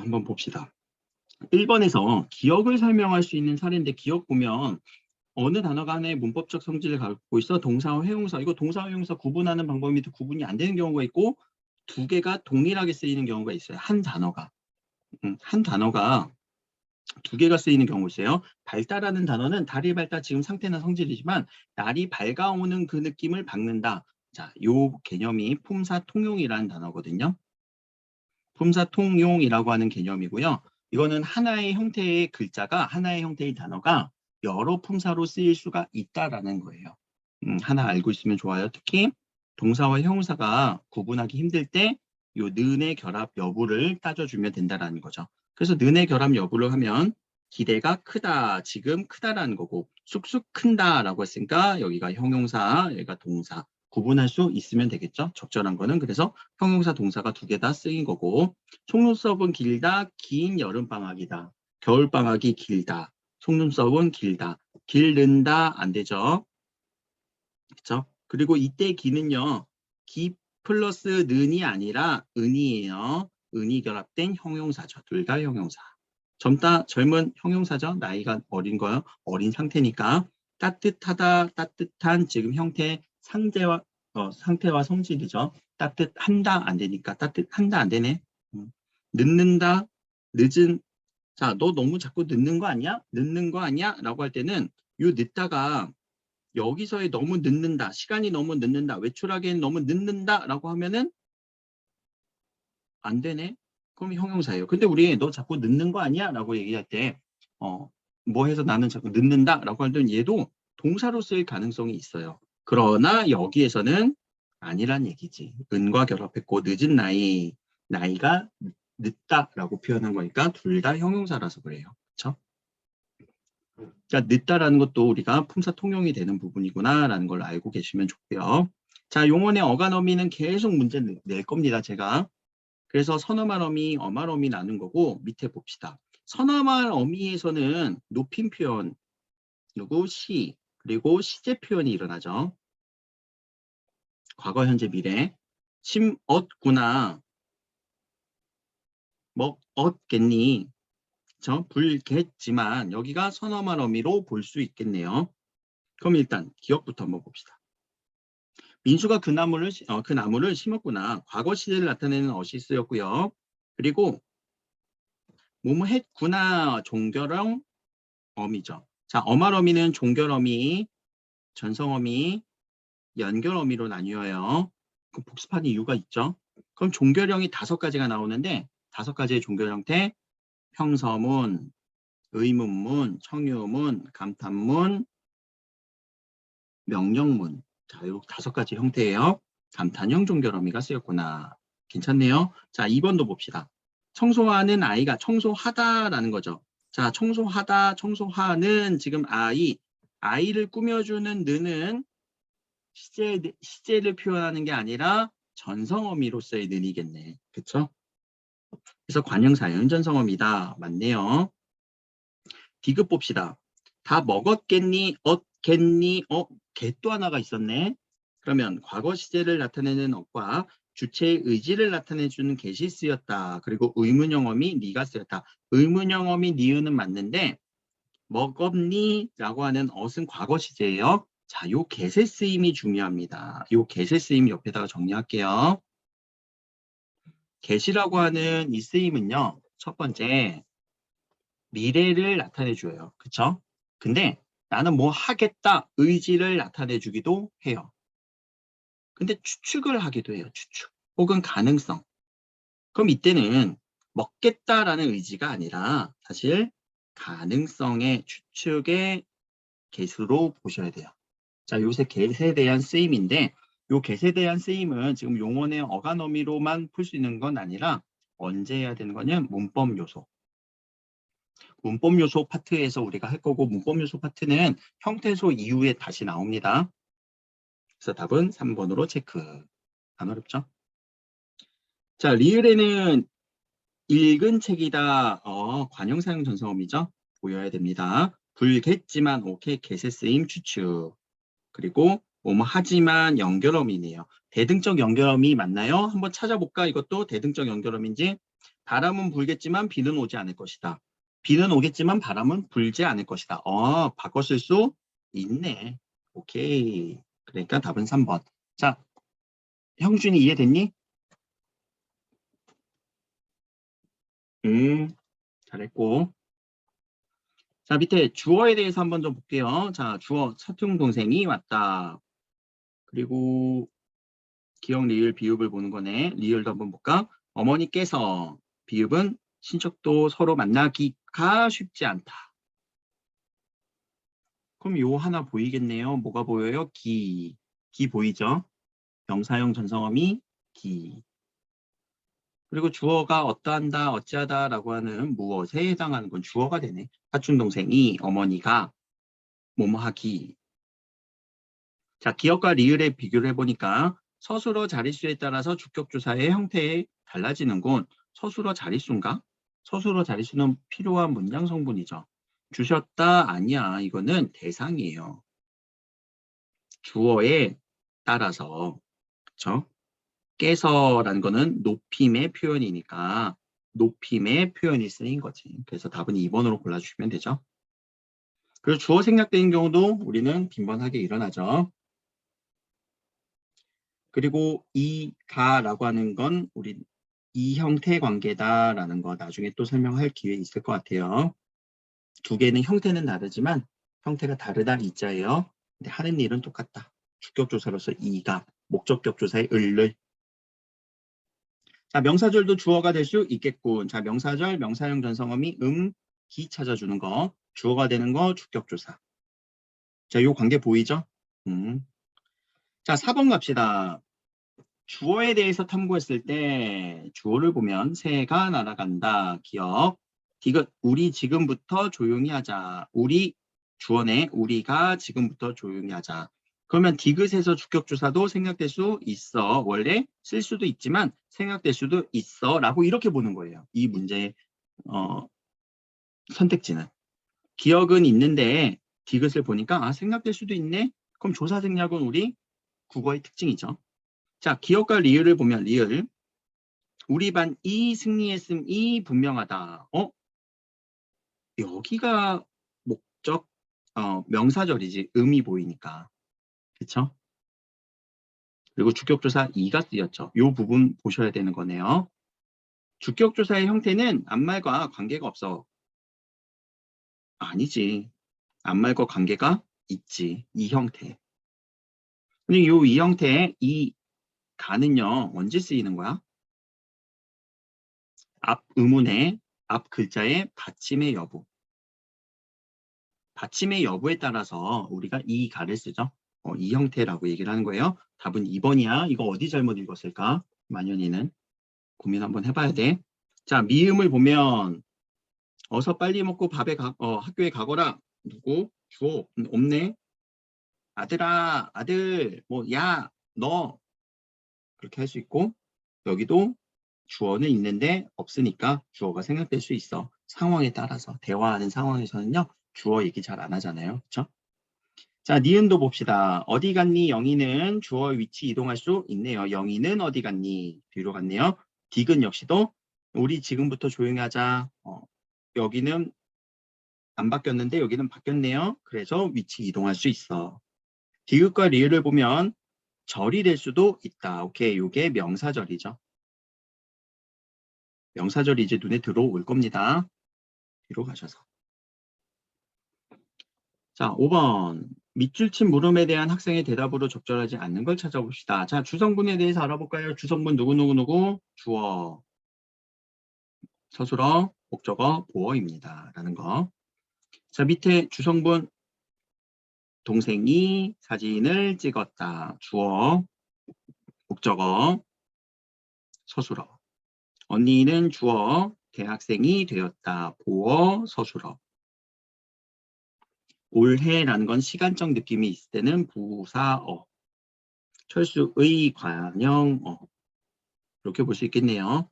한번 봅시다. 1번에서 기억을 설명할 수 있는 사례인데 기억 보면 어느 단어가 하나의 문법적 성질을 갖고 있어 동사와 회용사. 이거 동사와 회용사 구분하는 방법이 구분이 안 되는 경우가 있고 두 개가 동일하게 쓰이는 경우가 있어요. 한 단어가 두 개가 쓰이는 경우 있어요. 밝다라는 단어는 달이 밝다 지금 상태나 성질이지만 날이 밝아오는 그 느낌을 박는다. 자, 요 개념이 품사 통용이라는 단어거든요. 품사 통용이라고 하는 개념이고요. 이거는 하나의 형태의 글자가 하나의 형태의 단어가 여러 품사로 쓰일 수가 있다라는 거예요. 하나 알고 있으면 좋아요. 특히 동사와 형용사가 구분하기 힘들 때 요 는의 결합 여부를 따져주면 된다라는 거죠. 그래서 는의 결합 여부를 하면 기대가 크다, 지금 크다라는 거고 쑥쑥 큰다라고 했으니까 여기가 형용사, 여기가 동사 구분할 수 있으면 되겠죠. 적절한 거는 그래서 형용사 동사가 두 개 다 쓰인 거고 속눈썹은 길다, 긴 여름방학이다. 겨울방학이 길다. 속눈썹은 길다. 길는다 안 되죠. 그렇죠? 그리고 이때 기는요. 기 플러스 는이 아니라 은이에요. 은이 결합된 형용사죠. 둘 다 형용사. 젊은 형용사죠. 나이가 어린 거요. 어린 상태니까 따뜻하다, 따뜻한 지금 형태 상태와 성질이죠. 따뜻한다 안 되니까 따뜻한다 안 되네. 늦는다, 늦은. 자, 너 너무 자꾸 늦는 거 아니야? 늦는 거 아니야? 라고 할 때는 요 늦다가 여기서의 너무 늦는다, 시간이 너무 늦는다, 외출하기엔 너무 늦는다 라고 하면은 안 되네. 그럼 형용사예요. 근데 우리 너 자꾸 늦는 거 아니야? 라고 얘기할 때 뭐 해서 나는 자꾸 늦는다 라고 할 때는 얘도 동사로 쓰일 가능성이 있어요. 그러나 여기에서는 아니란 얘기지. 은과 결합했고 늦은 나이가 늦다라고 표현한 거니까 둘 다 형용사라서 그래요. 그렇죠? 그러니까 늦다라는 것도 우리가 품사 통용이 되는 부분이구나라는 걸 알고 계시면 좋고요. 자, 용언의 어간 어미는 계속 문제 낼 겁니다. 제가. 그래서 선어말 어미, 어말 어미 나눈 거고 밑에 봅시다. 선어말 어미에서는 높임 표현, 그리고 시, 그리고 시제 표현이 일어나죠. 과거, 현재, 미래. 심었구나. 먹었겠니. 불겠지만 여기가 선어말 어미로 볼 수 있겠네요. 그럼 일단 기억부터 한번 봅시다. 민수가 그 나무를 심었구나. 과거 시제를 나타내는 어시 쓰였고요. 그리고 뭐뭐 했구나 종결형 어미죠. 자, 어말 어미는 종결 어미, 전성 어미, 연결 어미로 나뉘어요. 그 복습한 이유가 있죠. 그럼 종결형이 5가지가 나오는데 5가지의 종결 형태 평서문, 의문문, 청유문, 감탄문, 명령문. 자, 이 5가지 형태예요. 감탄형 종결 어미가 쓰였구나. 괜찮네요. 자, 2번도 봅시다. 청소하는 아이가 청소하다라는 거죠. 자, 청소하다, 청소하는 지금 아이를 꾸며주는 느는 시제를 표현하는 게 아니라 전성어미로서의 는이겠네. 그쵸? 그래서 관형사연 전성어미다. 맞네요. 디귿 봅시다. 다 먹었겠니? 겠니? 겟도 하나가 있었네. 그러면 과거 시제를 나타내는 어과 주체의 의지를 나타내주는 get이 쓰였다. 그리고 의문형어미 니가 쓰였다. 의문형어미 니은은 맞는데 먹었니? 라고 하는 엇은 과거 시제예요. 자, 요 get의 쓰임이 중요합니다. 요 get의 쓰임 옆에다가 정리할게요. get이라고 하는 이 쓰임은요. 첫 번째 미래를 나타내줘요. 그쵸? 근데 나는 뭐 하겠다 의지를 나타내주기도 해요. 근데 추측을 하기도 해요. 추측 혹은 가능성. 그럼 이때는 먹겠다라는 의지가 아니라 사실 가능성의 추측의 개수로 보셔야 돼요. 자, 요새 get에 대한 쓰임인데 요 get에 대한 쓰임은 지금 용언의 어간 어미로만 풀 수 있는 건 아니라 언제 해야 되는 거냐면 문법 요소. 문법 요소 파트에서 우리가 할 거고 문법 요소 파트는 형태소 이후에 다시 나옵니다. 그래서 답은 3번으로 체크. 안 어렵죠? 자, 리을에는 읽은 책이다. 관형사용 전성어미죠. 보여야 됩니다. 불겠지만 오케이 get의 쓰임 추측. 그리고 뭐뭐 하지만 연결어미네요. 대등적 연결어미 맞나요? 한번 찾아볼까? 이것도 대등적 연결어미인지. 바람은 불겠지만 비는 오지 않을 것이다. 비는 오겠지만 바람은 불지 않을 것이다. 바꿔 쓸 수 있네. 오케이. 그러니까 답은 3번. 자, 형준이 이해됐니? 잘했고. 자, 밑에 주어에 대해서 한번 좀 볼게요. 자, 주어 사촌 동생이 왔다. 그리고 기억, 리을, 비읍을 보는 거네. 리을도 한번 볼까? 어머니께서 비읍은 친척도 서로 만나기가 쉽지 않다. 그럼 요 하나 보이겠네요. 뭐가 보여요? 기. 기 보이죠? 명사형 전성어미 기. 그리고 주어가 어떠한다, 어찌하다라고 하는 무엇에 해당하는 건 주어가 되네. 사촌 동생이 어머니가 뭐뭐하기. 자, 기억과 리을의 비교를 해보니까 서술어 자릿수에 따라서 주격조사의 형태에 달라지는군. 서술어 자릿수인가? 서술어 자릿수는 필요한 문장 성분이죠. 주셨다 아니야. 이거는 대상이에요. 주어에 따라서. 그쵸? 깨서라는 거는 높임의 표현이니까 높임의 표현이 쓰인 거지. 그래서 답은 2번으로 골라주시면 되죠. 그리고 주어 생략되는 경우도 우리는 빈번하게 일어나죠. 그리고 이 가라고 하는 건 우리 이 형태 관계다라는 거 나중에 또 설명할 기회 있을 것 같아요. 두 개는 형태는 다르지만 형태가 다르다 이자예요. 근데 하는 일은 똑같다. 주격조사로서 이가, 목적격조사의 을을. 자, 명사절도 주어가 될 수 있겠군. 자, 명사절, 명사형 전성어미 기 찾아주는 거. 주어가 되는 거 주격조사. 자, 요 관계 보이죠? 자, 4번 갑시다. 주어에 대해서 탐구했을 때 주어를 보면 새가 날아간다. 기억. 디귿 우리 지금부터 조용히 하자. 우리 주어네. 우리가 지금부터 조용히 하자. 그러면 디귿에서 주격조사도 생략될 수 있어. 원래 쓸 수도 있지만 생략될 수도 있어. 라고 이렇게 보는 거예요. 이 문제의 선택지는. 기억은 있는데 디귿을 보니까 생략될 수도 있네. 그럼 조사 생략은 우리 국어의 특징이죠. 자, 기억과 리을을 보면 리을. 우리 반 이 승리했음이 분명하다. 여기가 목적 명사절이지. 음이 보이니까. 그쵸? 그리고 주격조사 이가 쓰였죠. 이 부분 보셔야 되는 거네요. 주격조사의 형태는 앞말과 관계가 없어. 아니지. 앞말과 관계가 있지. 이 형태. 근데 이 형태의 이 가는요. 언제 쓰이는 거야? 앞 의문의 앞 글자의 받침의 여부. 받침의 여부에 따라서 우리가 이 가를 쓰죠. 이 형태라고 얘기를 하는 거예요. 답은 2번이야. 이거 어디 잘못 읽었을까? 만연이는 고민 한번 해봐야 돼. 자, 미음을 보면 어서 빨리 먹고 학교에 가거라. 누구? 주어. 없네. 아들아, 아들, 야, 너. 그렇게 할 수 있고 여기도 주어는 있는데 없으니까 주어가 생략될 수 있어. 상황에 따라서. 대화하는 상황에서는요. 주어 얘기 잘 안 하잖아요. 그렇죠? 자, 니은도 봅시다. 어디 갔니? 영희는 주어 위치 이동할 수 있네요. 영희는 어디 갔니? 뒤로 갔네요. 디귿 역시도 우리 지금부터 조용히 하자. 여기는 안 바뀌었는데 여기는 바뀌었네요. 그래서 위치 이동할 수 있어. 디귿과 리을을 보면 절이 될 수도 있다. 오케이, 이게 명사절이죠. 명사절이 이제 눈에 들어올 겁니다. 뒤로 가셔서. 자, 5번. 밑줄 친 물음에 대한 학생의 대답으로 적절하지 않는 걸 찾아봅시다. 자, 주성분에 대해서 알아볼까요? 주성분 누구누구누구? 주어, 서술어, 목적어, 보어입니다. 라는 거. 자, 밑에 주성분 동생이 사진을 찍었다. 주어, 목적어, 서술어. 언니는 주어, 대학생이 되었다. 보어, 서술어. 올해라는 건 시간적 느낌이 있을 때는 부사어. 철수의 관형어. 이렇게 볼 수 있겠네요.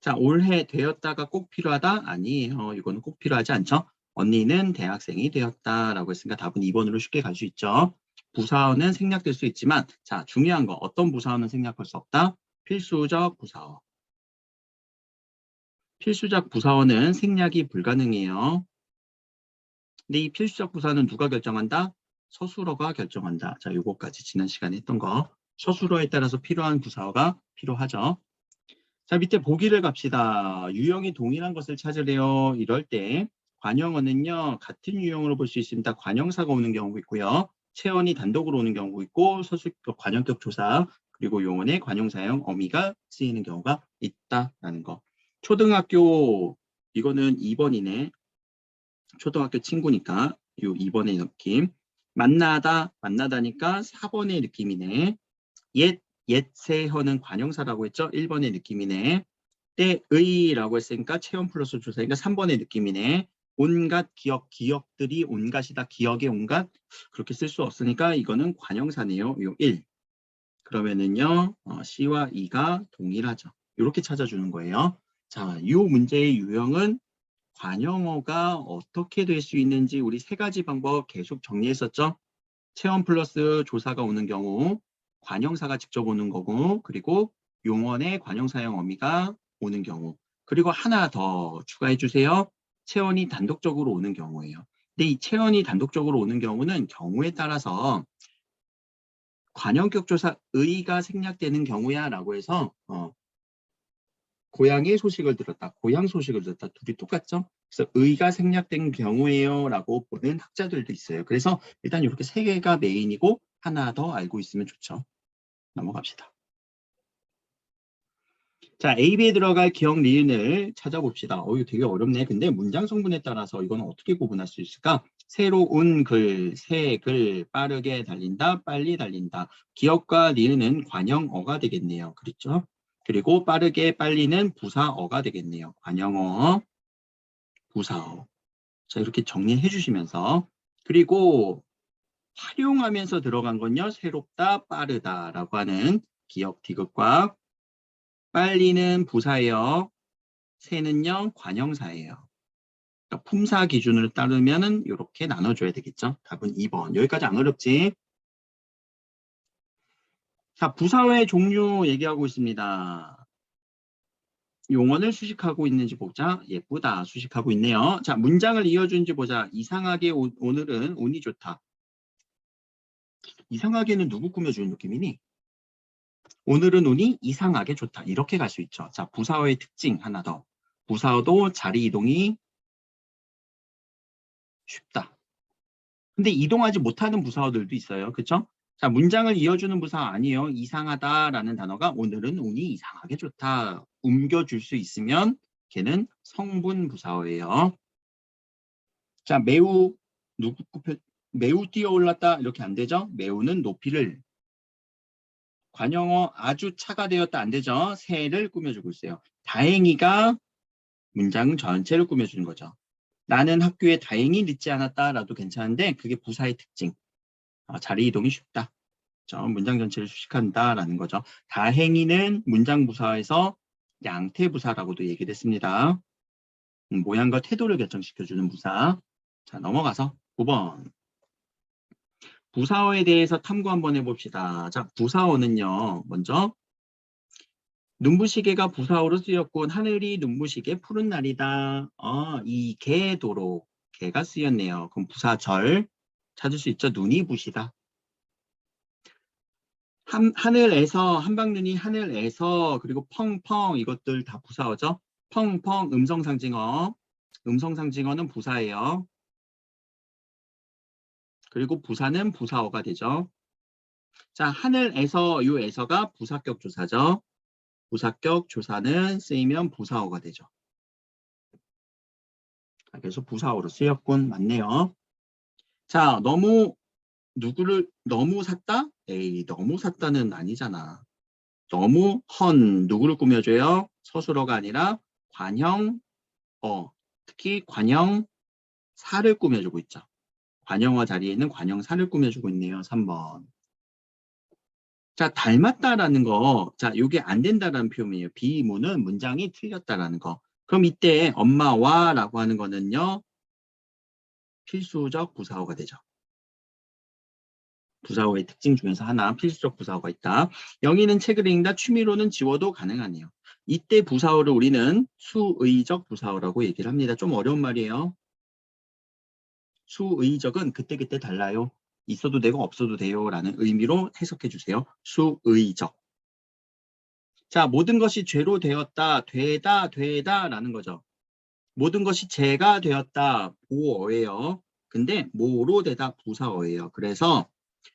자, 올해 되었다가 꼭 필요하다? 아니에요. 이거는 꼭 필요하지 않죠? 언니는 대학생이 되었다라고 했으니까 답은 2번으로 쉽게 갈 수 있죠. 부사어는 생략될 수 있지만 자, 중요한 거 어떤 부사어는 생략할 수 없다? 필수적 부사어. 필수적 부사어는 생략이 불가능해요. 근데 이 필수적 부사는 누가 결정한다? 서술어가 결정한다. 자, 요거까지 지난 시간에 했던 거. 서술어에 따라서 필요한 부사어가 필요하죠. 자, 밑에 보기를 갑시다. 유형이 동일한 것을 찾으래요. 이럴 때 관형어는요, 같은 유형으로 볼 수 있습니다. 관형사가 오는 경우가 있고요. 체언이 단독으로 오는 경우가 있고, 서술격, 관형격 조사, 그리고 용언의 관형사형 어미가 쓰이는 경우가 있다라는 거. 초등학교, 이거는 2번이네. 초등학교 친구니까 요 2번의 느낌. 만나다, 만나다니까 4번의 느낌이네. 옛새혀는 관형사라고 했죠. 1번의 느낌이네. 때의라고 했으니까 체험 플러스 조사니까 3번의 느낌이네. 온갖 기억들이 온갖이다. 기억의 온갖. 그렇게 쓸 수 없으니까 이거는 관형사네요. 요 1. 그러면은요. C와 E가 동일하죠. 이렇게 찾아주는 거예요. 자, 이 문제의 유형은 관형어가 어떻게 될 수 있는지 우리 세 가지 방법 계속 정리했었죠. 체험 플러스 조사가 오는 경우, 관형사가 직접 오는 거고, 그리고 용언의 관형사형 어미가 오는 경우, 그리고 하나 더 추가해 주세요. 체언이 단독적으로 오는 경우예요. 근데 이 체언이 단독적으로 오는 경우는 경우에 따라서 관형격 조사 의가 생략되는 경우야 라고 해서 고향의 소식을 들었다, 고향 소식을 들었다, 둘이 똑같죠? 그래서 의가 생략된 경우예요 라고 보는 학자들도 있어요. 그래서 일단 이렇게 세 개가 메인이고 하나 더 알고 있으면 좋죠. 넘어갑시다. 자, A, B에 들어갈 기억 니은을 찾아봅시다. 이거 되게 어렵네. 근데 문장 성분에 따라서 이거는 어떻게 구분할 수 있을까? 새로운 글, 새 글, 빠르게 달린다, 빨리 달린다. 기억과 니은은 관형어가 되겠네요. 그렇죠? 그리고 빠르게 빨리는 부사어가 되겠네요. 관형어, 부사어. 자, 이렇게 정리해 주시면서. 그리고 활용하면서 들어간 건요. 새롭다, 빠르다라고 하는 기억 디귿과 빨리는 부사예요. 새는요, 관형사예요. 그러니까 품사 기준을 따르면은 이렇게 나눠줘야 되겠죠. 답은 2번. 여기까지 안 어렵지? 자, 부사어의 종류 얘기하고 있습니다. 용언을 수식하고 있는지 보자. 예쁘다. 수식하고 있네요. 자, 문장을 이어주는지 보자. 이상하게 오늘은 운이 좋다. 이상하게는 누구 꾸며주는 느낌이니? 오늘은 운이 이상하게 좋다. 이렇게 갈 수 있죠. 자, 부사어의 특징 하나 더. 부사어도 자리 이동이 쉽다. 근데 이동하지 못하는 부사어들도 있어요. 그렇죠? 자, 문장을 이어주는 부사 아니에요. 이상하다라는 단어가 오늘은 운이 이상하게 좋다. 옮겨줄 수 있으면 걔는 성분 부사어예요. 자, 매우 뛰어올랐다 이렇게 안 되죠? 매우는 높이를. 관형어 아주 차가 되었다 안 되죠? 새를 꾸며주고 있어요. 다행히가 문장 전체를 꾸며주는 거죠. 나는 학교에 다행히 늦지 않았다라도 괜찮은데 그게 부사의 특징. 자리 이동이 쉽다. 문장 전체를 수식한다라는 거죠. 다행히는 문장 부사에서 양태 부사라고도 얘기를 했습니다. 모양과 태도를 결정시켜주는 부사. 자, 넘어가서 9번. 부사어에 대해서 탐구 한번 해봅시다. 자, 부사어는요. 먼저 눈부시게가 부사어로 쓰였군. 하늘이 눈부시게 푸른 날이다. 이 개도로 개가 쓰였네요. 그럼 부사절 찾을 수 있죠. 눈이 부시다. 하늘에서 한방눈이 하늘에서 그리고 펑펑 이것들 다 부사어죠. 펑펑 음성상징어. 음성상징어는 부사예요. 그리고 부사는 부사어가 되죠. 자, 하늘에서 요 에서가 부사격 조사죠. 부사격 조사는 쓰이면 부사어가 되죠. 그래서 부사어로 쓰였군. 맞네요. 자, 누구를 너무 샀다? 에이, 너무 샀다는 아니잖아. 너무 누구를 꾸며줘요? 서술어가 아니라 관형, 특히 관형사를 꾸며주고 있죠. 관형어 자리에는 관형사를 꾸며주고 있네요. 3번. 자, 닮았다라는 거, 자, 이게 안 된다라는 표현이에요. 비문은 문장이 틀렸다라는 거. 그럼 이때 엄마와라고 하는 거는요, 필수적 부사어가 되죠. 부사어의 특징 중에서 하나 필수적 부사어가 있다. 영희는 책을 읽는다. 취미로는 지워도 가능하네요. 이때 부사어를 우리는 수의적 부사어라고 얘기를 합니다. 좀 어려운 말이에요. 수의적은 그때그때 달라요. 있어도 되고 없어도 돼요 라는 의미로 해석해 주세요. 수의적. 자, 모든 것이 죄로 되었다, 되다 라는 거죠. 모든 것이 죄가 되었다, 보어예요. 근데 뭐로 되다 부사어예요. 그래서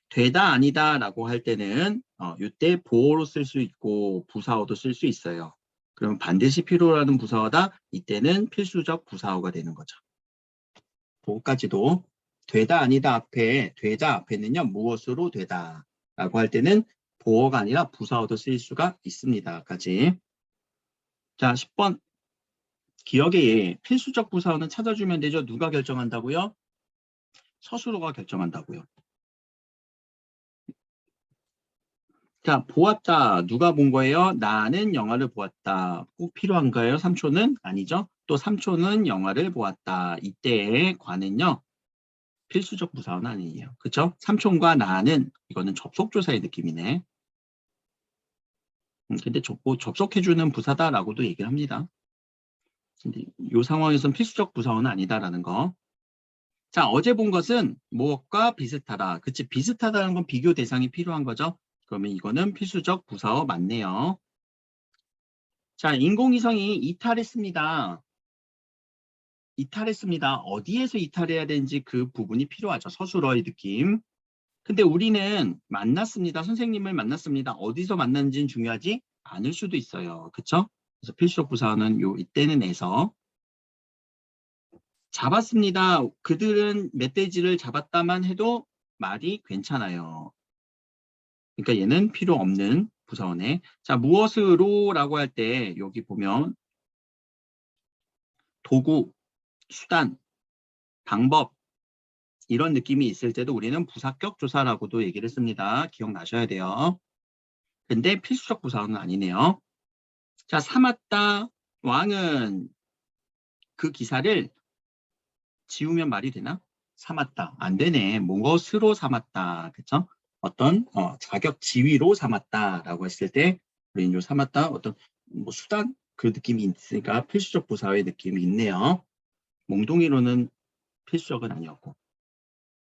되다 아니다 라고 할 때는 이때 보어로 쓸 수 있고 부사어도 쓸 수 있어요. 그럼 반드시 필요로 하는 부사어다. 이때는 필수적 부사어가 되는 거죠. 그거까지도 되다 아니다 앞에 되다 앞에는요 무엇으로 되다 라고 할 때는 보어가 아니라 부사어도 쓸 수가 있습니다.까지. 자 10번 기억의 필수적 부사어는 찾아주면 되죠. 누가 결정한다고요? 서술어가 결정한다고요. 자, 보았다. 누가 본 거예요? 나는 영화를 보았다. 꼭 필요한가요? 3초는? 아니죠. 또 3초는 영화를 보았다. 이때의 관은요. 필수적 부사어는 아니에요. 그렇죠? 3초과 나는 이거는 접속조사의 느낌이네. 근데 접속해주는 부사다라고도 얘기를 합니다. 근데 이 상황에서는 필수적 부사어는 아니다라는 거. 자, 어제 본 것은 무엇과 비슷하다. 그치? 비슷하다는 건 비교 대상이 필요한 거죠. 그러면 이거는 필수적 부사어 맞네요. 자, 인공위성이 이탈했습니다. 이탈했습니다. 어디에서 이탈해야 되는지 그 부분이 필요하죠. 서술어의 느낌. 근데 우리는 만났습니다. 선생님을 만났습니다. 어디서 만났는지는 중요하지 않을 수도 있어요. 그쵸? 그래서 필수적 부사어는 이때는 에서. 잡았습니다. 그들은 멧돼지를 잡았다만 해도 말이 괜찮아요. 그러니까 얘는 필요 없는 부사어네. 자, 무엇으로 라고 할 때 여기 보면 도구, 수단, 방법 이런 느낌이 있을 때도 우리는 부사격 조사라고도 얘기를 했습니다. 기억나셔야 돼요. 근데 필수적 부사어는 아니네요. 자, 삼았다. 왕은 그 기사를 지우면 말이 되나? 삼았다. 안 되네. 무엇으로 삼았다. 그쵸? 어떤 자격 지위로 삼았다라고 했을 때 우리는 요 삼았다 어떤 뭐 수단 그 느낌이 있으니까 필수적 부사의 느낌이 있네요. 몽둥이로는 필수적은 아니었고.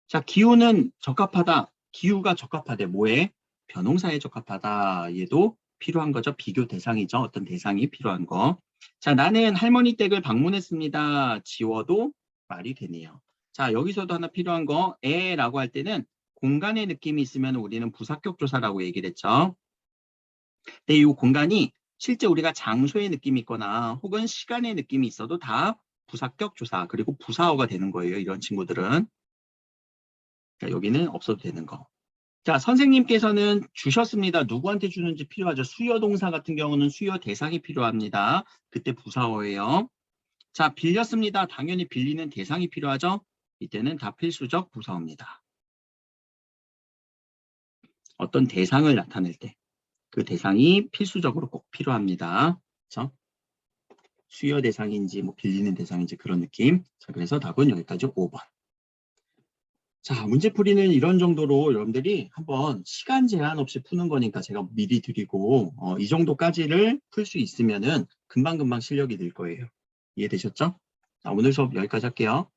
자, 기후는 적합하다. 기후가 적합하대. 뭐에? 변홍사에 적합하다. 얘도 필요한 거죠. 비교 대상이죠. 어떤 대상이 필요한 거. 자, 나는 할머니 댁을 방문했습니다. 지워도 말이 되네요. 자, 여기서도 하나 필요한 거, 에라고 할 때는 공간의 느낌이 있으면 우리는 부사격 조사라고 얘기를 했죠. 근데 이 공간이 실제 우리가 장소의 느낌이 있거나 혹은 시간의 느낌이 있어도 다 부사격 조사, 그리고 부사어가 되는 거예요. 이런 친구들은. 자, 여기는 없어도 되는 거. 자, 선생님께서는 주셨습니다. 누구한테 주는지 필요하죠. 수요 동사 같은 경우는 수요 대상이 필요합니다. 그때 부사어예요. 자, 빌렸습니다. 당연히 빌리는 대상이 필요하죠. 이때는 다 필수적 부사어입니다. 어떤 대상을 나타낼 때 그 대상이 필수적으로 꼭 필요합니다. 그렇죠? 수요 대상인지 뭐 빌리는 대상인지 그런 느낌. 자, 그래서 답은 여기까지 5번. 자, 문제풀이는 이런 정도로 여러분들이 한번 시간 제한 없이 푸는 거니까 제가 미리 드리고 이 정도까지를 풀 수 있으면은 금방금방 실력이 늘 거예요. 이해되셨죠? 자, 오늘 수업 여기까지 할게요.